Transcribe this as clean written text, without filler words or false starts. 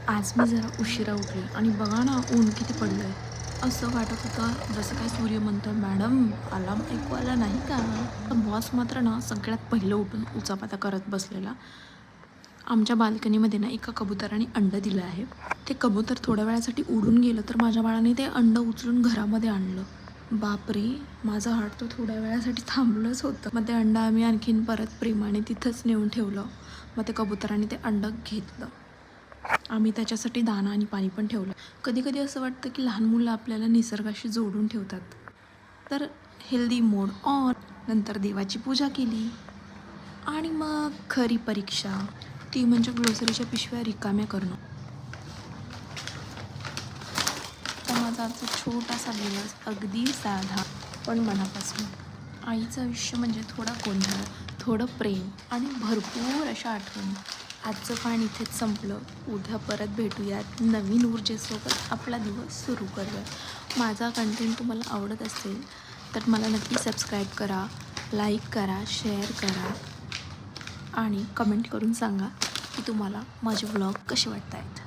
आज मी जरा उशिरा उठले आणि बघा ना ऊन किती पडलं आहे. असं वाटत होतं जसं काय सूर्य म्हणतो, मॅडम अलार्म ऐकू आला नाही का? बॉस मात्र ना सगळ्यात पहिलं उठून उचापत्या करत बसलेला. आमच्या बाल्कनीमध्ये ना एका कबुतराने अंडं दिलं आहे. ते कबूतर थोड्या वेळासाठी उडून गेलं तर माझ्या बाळाने ते अंडं उचलून घरामध्ये आणलं. बापरे, माझं हार्ट तर थोड्या वेळासाठी थांबलंच होतं. मग ते अंडं आम्ही आणखीन परत प्रेमाने तिथंच नेऊन ठेवलं. मग ते कबुतराने ते अंडं घेतलं. आम्ही त्याच्यासाठी दाणा आणि पाणी पण ठेवलं. कधी कधी असं वाटतं की लहान मुलं आपल्याला निसर्गाशी जोडून ठेवतात. तर हेल्दी मोड ऑन, नंतर देवाची पूजा केली आणि मग खरी परीक्षा, ती म्हणजे ग्लोसरीच्या पिशव्या रिकाम्या करणं. तर माझा आजचा छोटासा दिवस अगदी साधा पण मनापासून. आईचं आयुष्य म्हणजे थोडा गोंधळ, थोडं प्रेम आणि भरपूर अशा आठवणी. आजचं पान इथेच संपलं. उद्या परत भेटूयात नवीन ऊर्जेसोबत. आपला दिवस सुरू करूया. माझा कंटेंट तुम्हाला आवडत असेल तर मला नक्की सबस्क्राईब करा, लाईक करा, शेअर करा आणि कमेंट करून सांगा की तुम्हाला माझे व्लॉग कसे वाटत आहेत.